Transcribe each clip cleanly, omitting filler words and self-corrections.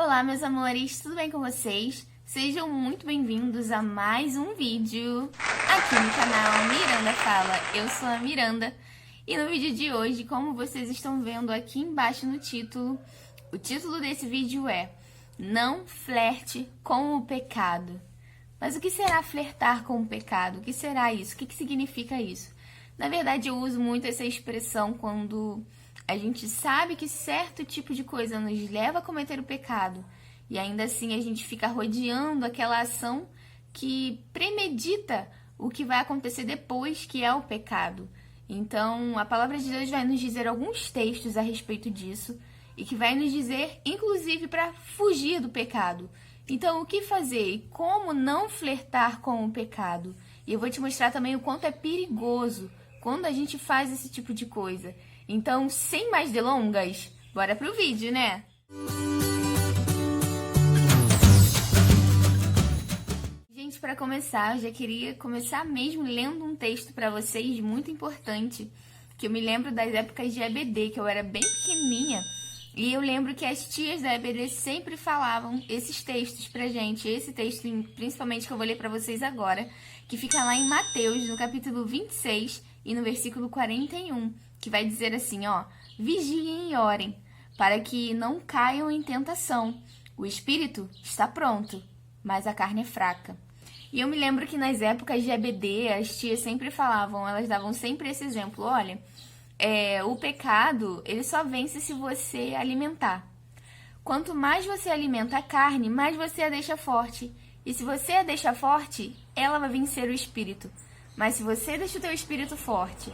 Olá, meus amores, tudo bem com vocês? Sejam muito bem-vindos a mais um vídeo aqui no canal Miranda Fala. Eu sou a Miranda e no vídeo de hoje, como vocês estão vendo aqui embaixo no título, o título desse vídeo é Não flerte com o pecado. Mas o que será flertar com o pecado? O que será isso? O que significa isso? Na verdade, eu uso muito essa expressão quando a gente sabe que certo tipo de coisa nos leva a cometer o pecado e ainda assim a gente fica rodeando aquela ação que premedita o que vai acontecer depois, que é o pecado. Então, a palavra de Deus vai nos dizer alguns textos a respeito disso e que vai nos dizer, inclusive, para fugir do pecado. Então, o que fazer e como não flertar com o pecado? E eu vou te mostrar também o quanto é perigoso quando a gente faz esse tipo de coisa. Então, sem mais delongas, bora pro vídeo, né? Gente, para começar, eu já queria começar mesmo lendo um texto para vocês muito importante, que eu me lembro das épocas de EBD, que eu era bem pequenininha, e eu lembro que as tias da EBD sempre falavam esses textos pra gente, esse texto principalmente que eu vou ler para vocês agora, que fica lá em Mateus, no capítulo 26 e no versículo 41, que vai dizer assim, ó: vigiem e orem, para que não caiam em tentação. O espírito está pronto, mas a carne é fraca. E eu me lembro que nas épocas de EBD, as tias sempre falavam, elas davam sempre esse exemplo, olha, o pecado, ele só vence se você alimentar. Quanto mais você alimenta a carne, mais você a deixa forte. E se você a deixa forte, ela vai vencer o espírito. Mas se você deixa o teu espírito forte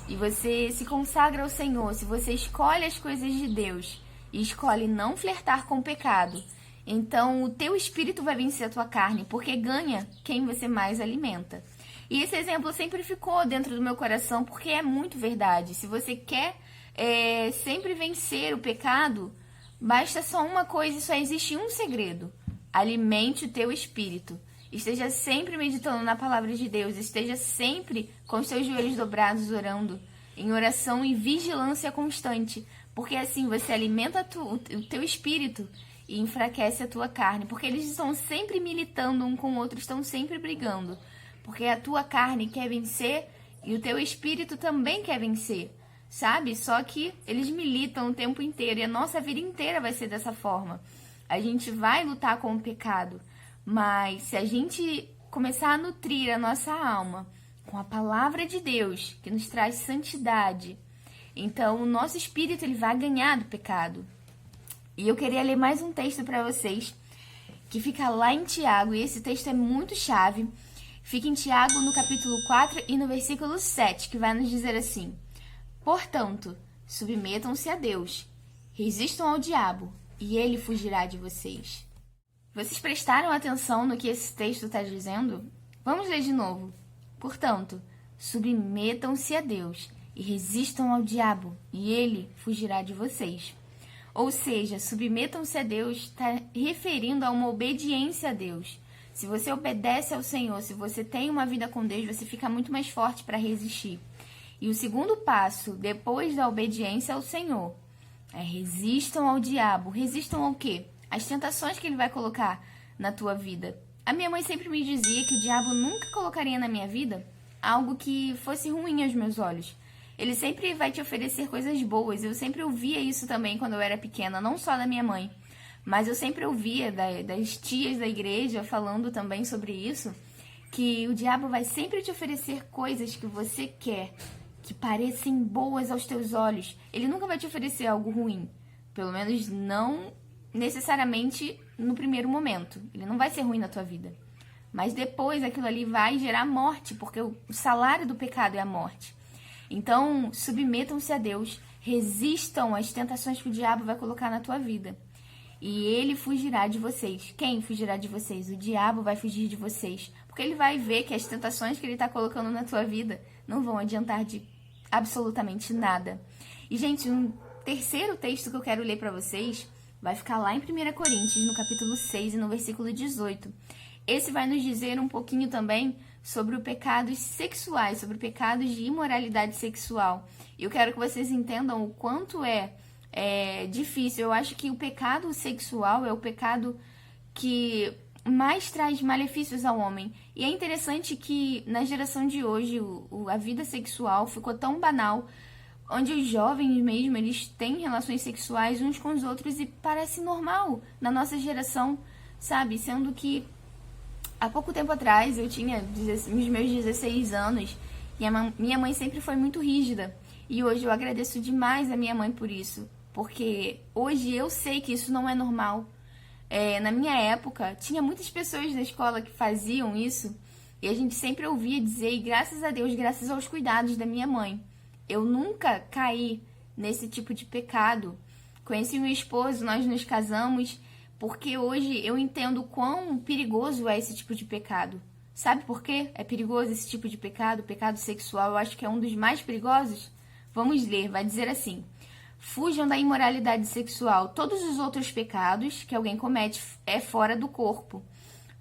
e você se consagra ao Senhor, se você escolhe as coisas de Deus e escolhe não flertar com o pecado, então o teu espírito vai vencer a tua carne, porque ganha quem você mais alimenta. E esse exemplo sempre ficou dentro do meu coração, porque é muito verdade. Se você quer sempre vencer o pecado, basta só uma coisa e só existe um segredo: alimente o teu espírito. Esteja sempre meditando na palavra de Deus, esteja sempre com os seus joelhos dobrados orando, em oração e vigilância constante, porque assim você alimenta o teu espírito e enfraquece a tua carne, porque eles estão sempre militando um com o outro, estão sempre brigando, porque a tua carne quer vencer e o teu espírito também quer vencer, sabe? Só que eles militam o tempo inteiro e a nossa vida inteira vai ser dessa forma. A gente vai lutar com o pecado, mas se a gente começar a nutrir a nossa alma com a palavra de Deus, que nos traz santidade, então o nosso espírito ele vai ganhar do pecado. E eu queria ler mais um texto para vocês, que fica lá em Tiago, e esse texto é muito chave. Fica em Tiago no capítulo 4 e no versículo 7, que vai nos dizer assim: portanto, submetam-se a Deus, resistam ao diabo, e ele fugirá de vocês. Vocês prestaram atenção no que esse texto está dizendo? Vamos ler de novo. Portanto, submetam-se a Deus e resistam ao diabo, e ele fugirá de vocês. Ou seja, submetam-se a Deus está referindo a uma obediência a Deus. Se você obedece ao Senhor, se você tem uma vida com Deus, você fica muito mais forte para resistir. E o segundo passo, depois da obediência ao Senhor, é resistam ao diabo. Resistam ao quê? As tentações que ele vai colocar na tua vida. A minha mãe sempre me dizia que o diabo nunca colocaria na minha vida algo que fosse ruim aos meus olhos. Ele sempre vai te oferecer coisas boas. Eu sempre ouvia isso também quando eu era pequena, não só da minha mãe, mas eu sempre ouvia das tias da igreja falando também sobre isso, que o diabo vai sempre te oferecer coisas que você quer, que parecem boas aos teus olhos. Ele nunca vai te oferecer algo ruim, pelo menos não necessariamente no primeiro momento. Ele não vai ser ruim na tua vida. Mas depois aquilo ali vai gerar morte, porque o salário do pecado é a morte. Então, submetam-se a Deus, resistam às tentações que o diabo vai colocar na tua vida. E ele fugirá de vocês. Quem fugirá de vocês? O diabo vai fugir de vocês. Porque ele vai ver que as tentações que ele está colocando na tua vida não vão adiantar de absolutamente nada. E, gente, um terceiro texto que eu quero ler para vocês vai ficar lá em 1 Coríntios, no capítulo 6 e no versículo 18. Esse vai nos dizer um pouquinho também sobre os pecados sexuais, sobre pecados de imoralidade sexual. Eu quero que vocês entendam o quanto é difícil. Eu acho que o pecado sexual é o pecado que mais traz malefícios ao homem. E é interessante que na geração de hoje a vida sexual ficou tão banal, onde os jovens mesmo, eles têm relações sexuais uns com os outros e parece normal na nossa geração, sabe? Sendo que há pouco tempo atrás eu tinha os meus 16 anos e minha mãe sempre foi muito rígida. E hoje eu agradeço demais a minha mãe por isso, porque hoje eu sei que isso não é normal. Na minha época, tinha muitas pessoas na escola que faziam isso e a gente sempre ouvia dizer, e graças a Deus, graças aos cuidados da minha mãe, eu nunca caí nesse tipo de pecado. Conheci meu esposo, nós nos casamos, porque hoje eu entendo quão perigoso é esse tipo de pecado. Sabe por quê? É perigoso esse tipo de pecado, pecado sexual, eu acho que é um dos mais perigosos. Vamos ler, vai dizer assim: fujam da imoralidade sexual. Todos os outros pecados que alguém comete é fora do corpo,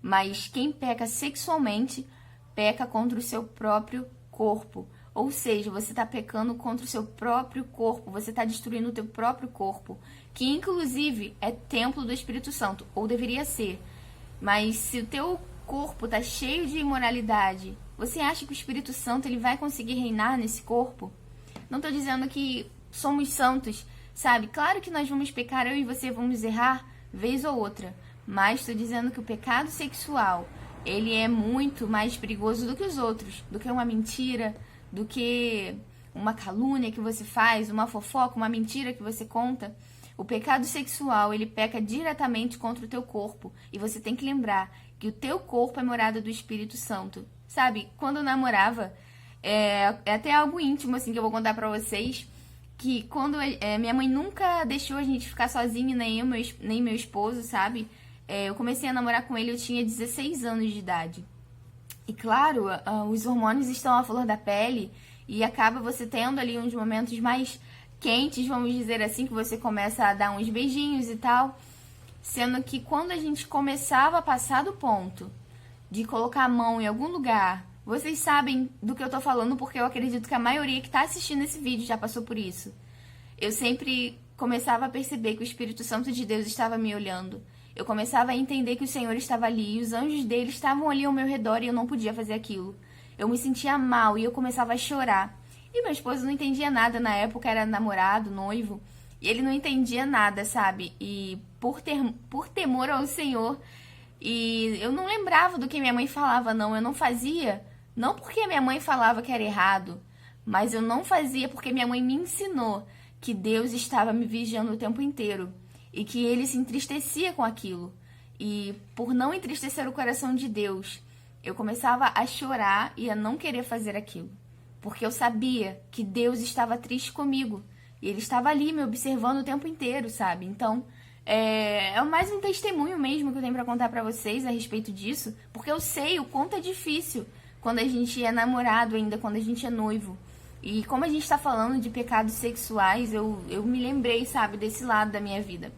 mas quem peca sexualmente peca contra o seu próprio corpo. Ou seja, você está pecando contra o seu próprio corpo, você está destruindo o teu próprio corpo, que inclusive é templo do Espírito Santo, ou deveria ser. Mas se o teu corpo está cheio de imoralidade, você acha que o Espírito Santo ele vai conseguir reinar nesse corpo? Não estou dizendo que somos santos, sabe? Claro que nós vamos pecar, eu e você vamos errar vez ou outra, mas estou dizendo que o pecado sexual, ele é muito mais perigoso do que os outros, do que uma mentira, do que uma calúnia que você faz, uma fofoca, uma mentira que você conta. O pecado sexual, ele peca diretamente contra o teu corpo, e você tem que lembrar que o teu corpo é morada do Espírito Santo. Sabe, quando eu namorava, é até algo íntimo, assim, que eu vou contar pra vocês, que quando minha mãe nunca deixou a gente ficar sozinha, nem meu esposo, sabe? Eu comecei a namorar com ele, eu tinha 16 anos de idade. E claro, os hormônios estão à flor da pele e acaba você tendo ali uns momentos mais quentes, vamos dizer assim, que você começa a dar uns beijinhos e tal. Sendo que quando a gente começava a passar do ponto de colocar a mão em algum lugar, vocês sabem do que eu tô falando, porque eu acredito que a maioria que tá assistindo esse vídeo já passou por isso. Eu sempre começava a perceber que o Espírito Santo de Deus estava me olhando. Eu começava a entender que o Senhor estava ali e os anjos dele estavam ali ao meu redor e eu não podia fazer aquilo. Eu me sentia mal e eu começava a chorar. E meu esposo não entendia nada na época, era namorado, noivo, e ele não entendia nada, sabe? E por temor ao Senhor, e eu não lembrava do que minha mãe falava, não. Eu não fazia, não porque minha mãe falava que era errado, mas eu não fazia porque minha mãe me ensinou que Deus estava me vigiando o tempo inteiro e que ele se entristecia com aquilo. E por não entristecer o coração de Deus, eu começava a chorar e a não querer fazer aquilo, porque eu sabia que Deus estava triste comigo e ele estava ali me observando o tempo inteiro, sabe? Então, é mais um testemunho mesmo que eu tenho pra contar pra vocês a respeito disso, porque eu sei o quanto é difícil quando a gente é namorado ainda, quando a gente é noivo. E como a gente tá falando de pecados sexuais, eu me lembrei, sabe, desse lado da minha vida.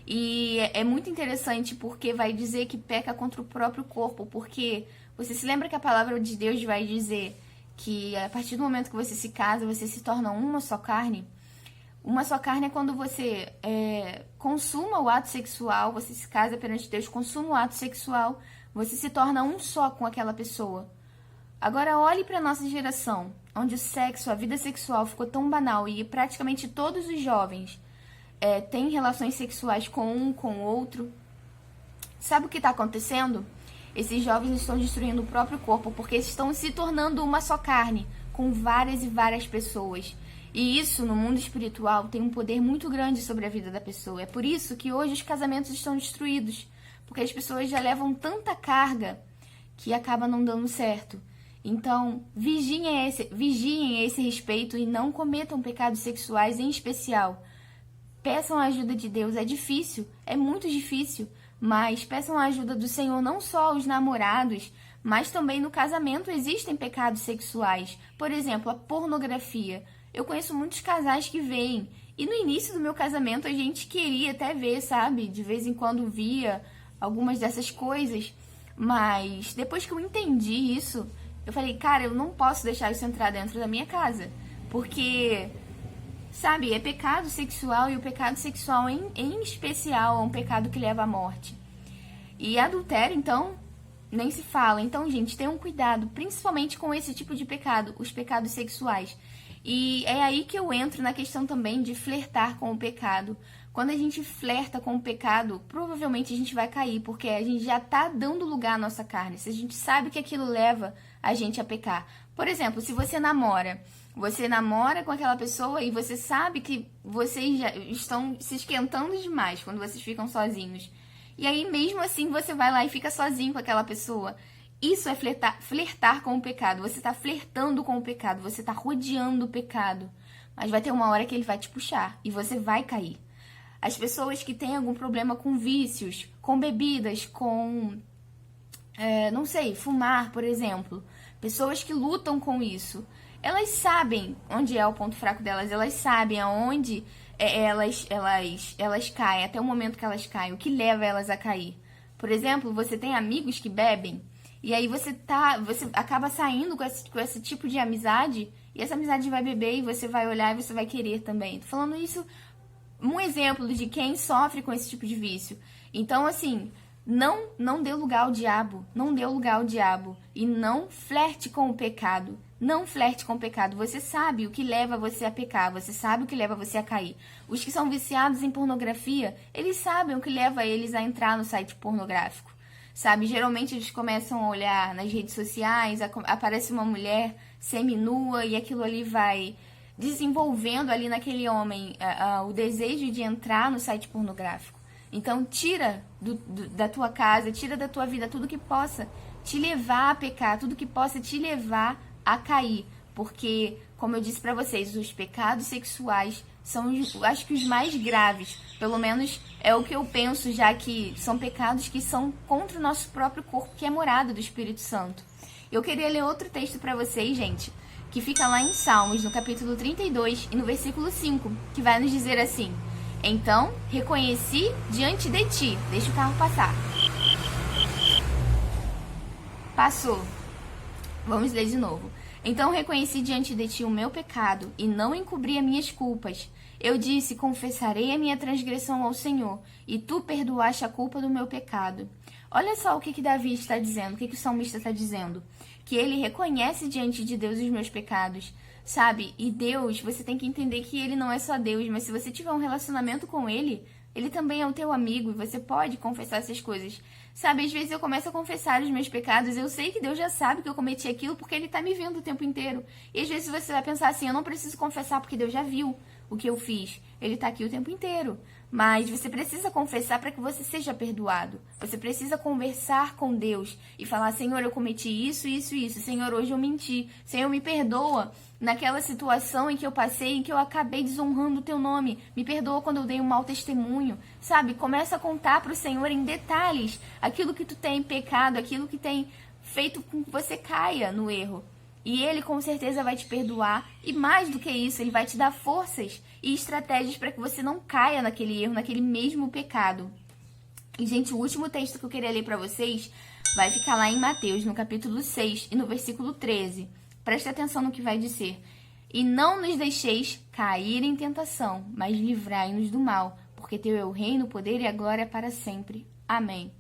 E é muito interessante porque vai dizer que peca contra o próprio corpo, porque você se lembra que a palavra de Deus vai dizer que a partir do momento que você se casa, você se torna uma só carne? Uma só carne é quando você consuma o ato sexual, você se casa perante Deus, consuma o ato sexual, você se torna um só com aquela pessoa. Agora olhe para a nossa geração, onde o sexo, a vida sexual ficou tão banal e praticamente todos os jovens têm relações sexuais com um, com o outro. Sabe o que está acontecendo? Esses jovens estão destruindo o próprio corpo porque estão se tornando uma só carne, com várias e várias pessoas. E isso, no mundo espiritual, tem um poder muito grande sobre a vida da pessoa. É por isso que hoje os casamentos estão destruídos, porque as pessoas já levam tanta carga que acaba não dando certo. Então, vigiem a esse respeito e não cometam pecados sexuais em especial. Peçam a ajuda de Deus. É difícil, é muito difícil, mas peçam a ajuda do Senhor não só aos namorados, mas também no casamento existem pecados sexuais. Por exemplo, a pornografia. Eu conheço muitos casais que veem. E no início do meu casamento a gente queria até ver, sabe? De vez em quando via algumas dessas coisas. Mas depois que eu entendi isso, eu falei, cara, eu não posso deixar isso entrar dentro da minha casa. Porque sabe, é pecado sexual, e o pecado sexual em especial é um pecado que leva à morte. E adultério, então, nem se fala. Então, gente, tenham cuidado, principalmente com esse tipo de pecado, os pecados sexuais. E é aí que eu entro na questão também de flertar com o pecado. Quando a gente flerta com o pecado, provavelmente a gente vai cair, porque a gente já tá dando lugar à nossa carne. Se a gente sabe que aquilo leva a gente a pecar. Por exemplo, se você namora com aquela pessoa e você sabe que vocês já estão se esquentando demais quando vocês ficam sozinhos. E aí, mesmo assim, você vai lá e fica sozinho com aquela pessoa. Isso é flertar com o pecado. Você tá flertando com o pecado, você tá rodeando o pecado. Mas vai ter uma hora que ele vai te puxar e você vai cair. As pessoas que têm algum problema com vícios, com bebidas, com, não sei, fumar, por exemplo. Pessoas que lutam com isso. Elas sabem onde é o ponto fraco delas, elas sabem aonde elas caem, até o momento que elas caem, o que leva elas a cair. Por exemplo, você tem amigos que bebem, e aí você acaba saindo com esse tipo de amizade, e essa amizade vai beber, e você vai olhar e você vai querer também. Tô falando isso, um exemplo de quem sofre com esse tipo de vício. Então, assim, não dê lugar ao diabo, não dê lugar ao diabo, e não flerte com o pecado. Não flerte com o pecado. Você sabe o que leva você a pecar. Você sabe o que leva você a cair. Os que são viciados em pornografia, eles sabem o que leva eles a entrar no site pornográfico. Sabe? Geralmente eles começam a olhar nas redes sociais, aparece uma mulher seminua e aquilo ali vai desenvolvendo ali naquele homem o desejo de entrar no site pornográfico. Então tira da tua casa, tira da tua vida tudo que possa te levar a pecar, tudo que possa te levar a cair, porque, como eu disse pra vocês, os pecados sexuais são, acho que os mais graves, pelo menos é o que eu penso, já que são pecados que são contra o nosso próprio corpo, que é morada do Espírito Santo. Eu queria ler outro texto pra vocês, gente, que fica lá em Salmos, no capítulo 32 e no versículo 5, que vai nos dizer assim: então, reconheci diante de ti. Deixa o carro passar. Passou. Vamos ler de novo. Então reconheci diante de ti o meu pecado e não encobri as minhas culpas. Eu disse, confessarei a minha transgressão ao Senhor, e tu perdoaste a culpa do meu pecado. Olha só o que Davi está dizendo, o que o salmista está dizendo. Que ele reconhece diante de Deus os meus pecados, sabe? E Deus, você tem que entender que ele não é só Deus, mas se você tiver um relacionamento com ele, ele também é o teu amigo e você pode confessar essas coisas. Sabe, às vezes eu começo a confessar os meus pecados, eu sei que Deus já sabe que eu cometi aquilo porque ele tá me vendo o tempo inteiro. E às vezes você vai pensar assim, eu não preciso confessar porque Deus já viu o que eu fiz. Ele tá aqui o tempo inteiro. Mas você precisa confessar para que você seja perdoado. Você precisa conversar com Deus e falar, Senhor, eu cometi isso, isso, isso. Senhor, hoje eu menti. Senhor, me perdoa naquela situação em que eu passei, em que eu acabei desonrando o teu nome. Me perdoa quando eu dei um mau testemunho. Sabe, começa a contar para o Senhor em detalhes aquilo que tu tem pecado, aquilo que tem feito com que você caia no erro. E ele com certeza vai te perdoar. E mais do que isso, ele vai te dar forças e estratégias para que você não caia naquele erro, naquele mesmo pecado. E, gente, o último texto que eu queria ler para vocês vai ficar lá em Mateus, no capítulo 6 e no versículo 13. Preste atenção no que vai dizer. E não nos deixeis cair em tentação, mas livrai-nos do mal, porque teu é o reino, o poder e a glória para sempre. Amém.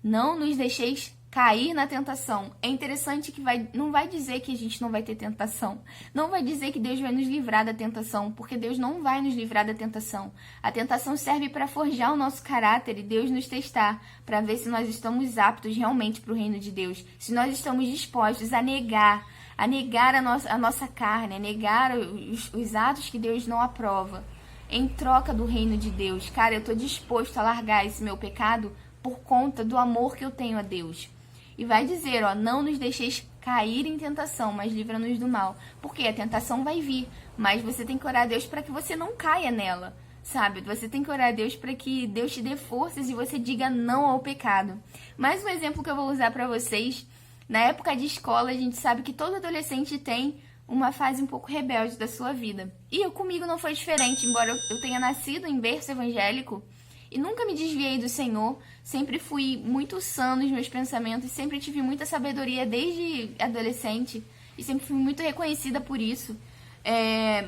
Não nos deixeis cair na tentação. É interessante que não vai dizer que a gente não vai ter tentação. Não vai dizer que Deus vai nos livrar da tentação, porque Deus não vai nos livrar da tentação. A tentação serve para forjar o nosso caráter e Deus nos testar, para ver se nós estamos aptos realmente para o reino de Deus, se nós estamos dispostos a negar a nossa carne, a negar os atos que Deus não aprova, em troca do reino de Deus. Cara, eu estou disposto a largar esse meu pecado por conta do amor que eu tenho a Deus. E vai dizer, ó, não nos deixeis cair em tentação, mas livra-nos do mal. Porque a tentação vai vir, mas você tem que orar a Deus para que você não caia nela, sabe? Você tem que orar a Deus para que Deus te dê forças e você diga não ao pecado. Mais um exemplo que eu vou usar para vocês. Na época de escola, a gente sabe que todo adolescente tem uma fase um pouco rebelde da sua vida. E comigo não foi diferente, embora eu tenha nascido em berço evangélico, e nunca me desviei do Senhor, sempre fui muito sã nos meus pensamentos, sempre tive muita sabedoria desde adolescente, e sempre fui muito reconhecida por isso.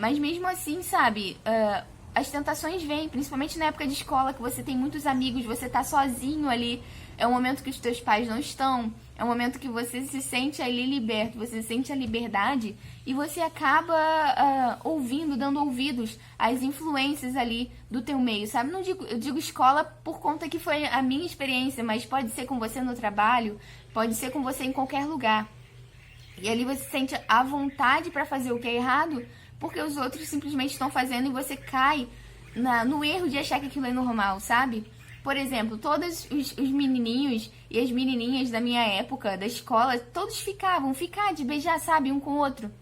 Mas mesmo assim, sabe, as tentações vêm, principalmente na época de escola, que você tem muitos amigos, você tá sozinho ali, é um momento que os teus pais não estão, é um momento que você se sente ali liberto, você sente a liberdade e você acaba ouvindo, dando ouvidos às influências ali do teu meio, sabe? Eu digo escola por conta que foi a minha experiência, mas pode ser com você no trabalho, pode ser com você em qualquer lugar. E ali você sente a vontade para fazer o que é errado, porque os outros simplesmente estão fazendo e você cai no erro de achar que aquilo é normal, sabe? Por exemplo, todos os menininhos e as menininhas da minha época, da escola, todos ficar de beijar, sabe, um com o outro.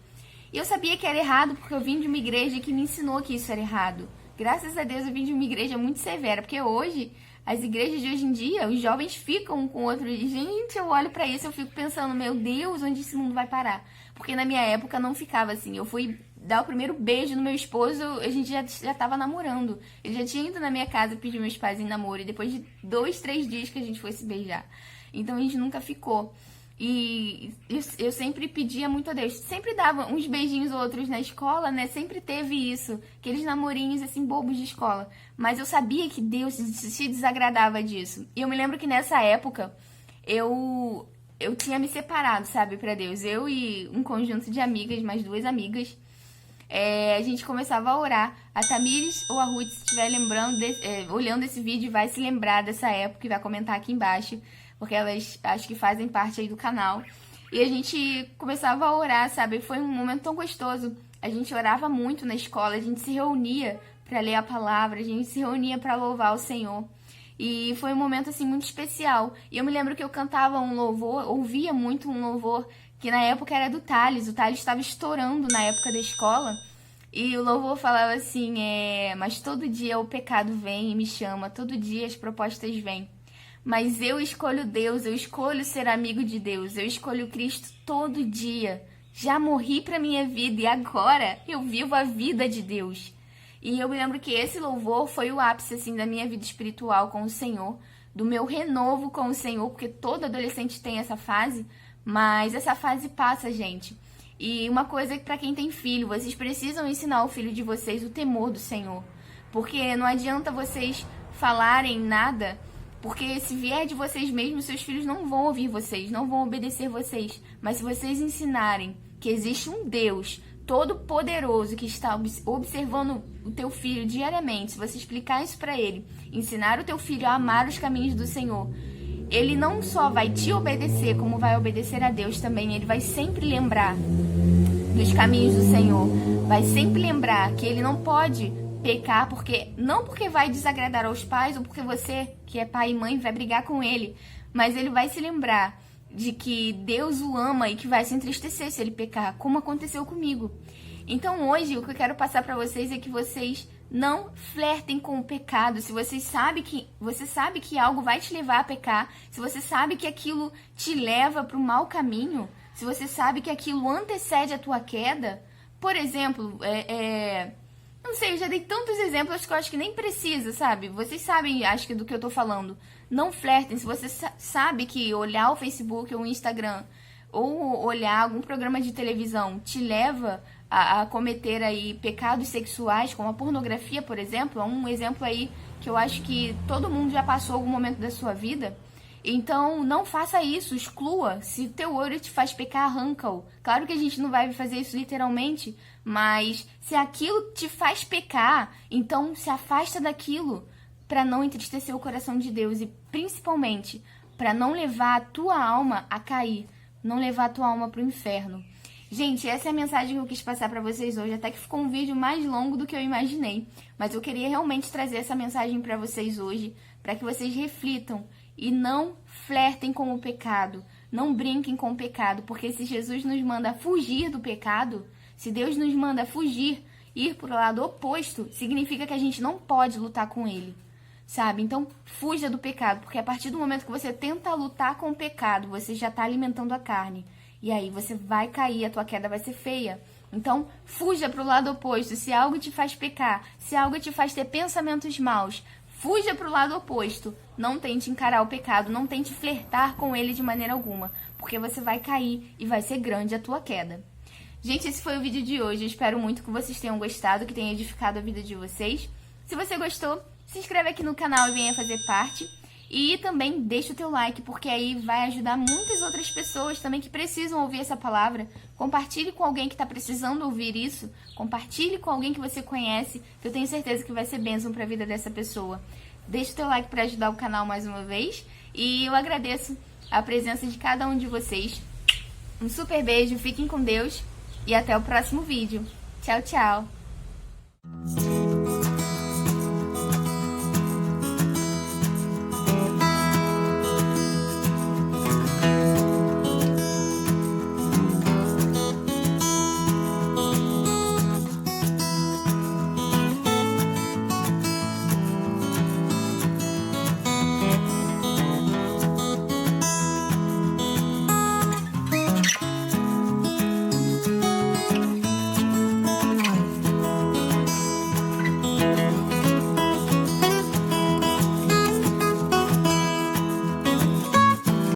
E eu sabia que era errado porque eu vim de uma igreja que me ensinou que isso era errado. Graças a Deus eu vim de uma igreja muito severa, porque hoje, as igrejas de hoje em dia, os jovens ficam um com o outro. E, gente, eu olho pra isso e eu fico pensando, meu Deus, onde esse mundo vai parar? Porque na minha época não ficava assim. Eu fui dar o primeiro beijo no meu esposo, a gente já tava namorando. Ele já tinha ido na minha casa pedir meus pais em namoro. E depois de 2, 3 dias que a gente foi se beijar. Então a gente nunca ficou. E eu sempre pedia muito a Deus. Sempre dava uns beijinhos ou outros na escola, né? Sempre teve isso. Aqueles namorinhos, assim, bobos de escola. Mas eu sabia que Deus se desagradava disso. E eu me lembro que nessa época, eu tinha me separado, sabe, pra Deus. Eu e um conjunto de amigas, mais 2 amigas. A gente começava a orar. A Tamires ou a Ruth, se estiver olhando esse vídeo, vai se lembrar dessa época e vai comentar aqui embaixo. Porque elas acho que fazem parte aí do canal. E a gente começava a orar, sabe? Foi um momento tão gostoso. A gente orava muito na escola, a gente se reunia para ler a palavra, a gente se reunia para louvar o Senhor. E foi um momento, assim, muito especial. E eu me lembro que eu cantava um louvor, ouvia muito um louvor, que na época era do Thales. O Thales estava estourando na época da escola. E o louvor falava assim, mas todo dia o pecado vem e me chama, todo dia as propostas vêm. Mas eu escolho Deus, eu escolho ser amigo de Deus, eu escolho Cristo todo dia. Já morri pra minha vida e agora eu vivo a vida de Deus. E eu me lembro que esse louvor foi o ápice, assim, da minha vida espiritual com o Senhor, do meu renovo com o Senhor, porque todo adolescente tem essa fase, mas essa fase passa, gente. E uma coisa que pra quem tem filho, vocês precisam ensinar o filho de vocês o temor do Senhor. Porque não adianta vocês falarem nada, porque se vier de vocês mesmos, seus filhos não vão ouvir vocês, não vão obedecer vocês. Mas se vocês ensinarem que existe um Deus todo-poderoso que está observando o teu filho diariamente, se você explicar isso para ele, ensinar o teu filho a amar os caminhos do Senhor, ele não só vai te obedecer, como vai obedecer a Deus também. Ele vai sempre lembrar dos caminhos do Senhor. Vai sempre lembrar que ele não pode pecar, não porque vai desagradar aos pais ou porque você, que é pai e mãe, vai brigar com ele, mas ele vai se lembrar de que Deus o ama e que vai se entristecer se ele pecar, como aconteceu comigo. Então hoje o que eu quero passar para vocês é que vocês não flertem com o pecado. Se você sabe que algo vai te levar a pecar, se você sabe que aquilo te leva para o mau caminho, se você sabe que aquilo antecede a tua queda, por exemplo, não sei, eu já dei tantos exemplos que eu acho que nem precisa, sabe? Vocês sabem, acho que do que eu tô falando. Não flertem. Se você sabe que olhar o Facebook ou o Instagram ou olhar algum programa de televisão te leva a cometer aí pecados sexuais, como a pornografia, por exemplo, é um exemplo aí que eu acho que todo mundo já passou algum momento da sua vida. Então, não faça isso, exclua. Se o teu olho te faz pecar, arranca-o. Claro que a gente não vai fazer isso literalmente, mas se aquilo te faz pecar, então se afasta daquilo para não entristecer o coração de Deus e principalmente para não levar a tua alma a cair, não levar a tua alma para o inferno. Gente, essa é a mensagem que eu quis passar para vocês hoje, até que ficou um vídeo mais longo do que eu imaginei, mas eu queria realmente trazer essa mensagem para vocês hoje, para que vocês reflitam e não flertem com o pecado, não brinquem com o pecado, porque se Jesus nos manda fugir do pecado, se Deus nos manda fugir, ir para o lado oposto, significa que a gente não pode lutar com ele, sabe? Então, fuja do pecado, porque a partir do momento que você tenta lutar com o pecado, você já está alimentando a carne. E aí você vai cair, a tua queda vai ser feia. Então, fuja para o lado oposto. Se algo te faz pecar, se algo te faz ter pensamentos maus, fuja para o lado oposto. Não tente encarar o pecado, não tente flertar com ele de maneira alguma, porque você vai cair e vai ser grande a tua queda. Gente, esse foi o vídeo de hoje. Eu espero muito que vocês tenham gostado, que tenha edificado a vida de vocês. Se você gostou, se inscreve aqui no canal e venha fazer parte. E também deixa o teu like, porque aí vai ajudar muitas outras pessoas também que precisam ouvir essa palavra. Compartilhe com alguém que está precisando ouvir isso. Compartilhe com alguém que você conhece, que eu tenho certeza que vai ser bênção para a vida dessa pessoa. Deixa o teu like para ajudar o canal mais uma vez. E eu agradeço a presença de cada um de vocês. Um super beijo, fiquem com Deus e até o próximo vídeo. Tchau, tchau!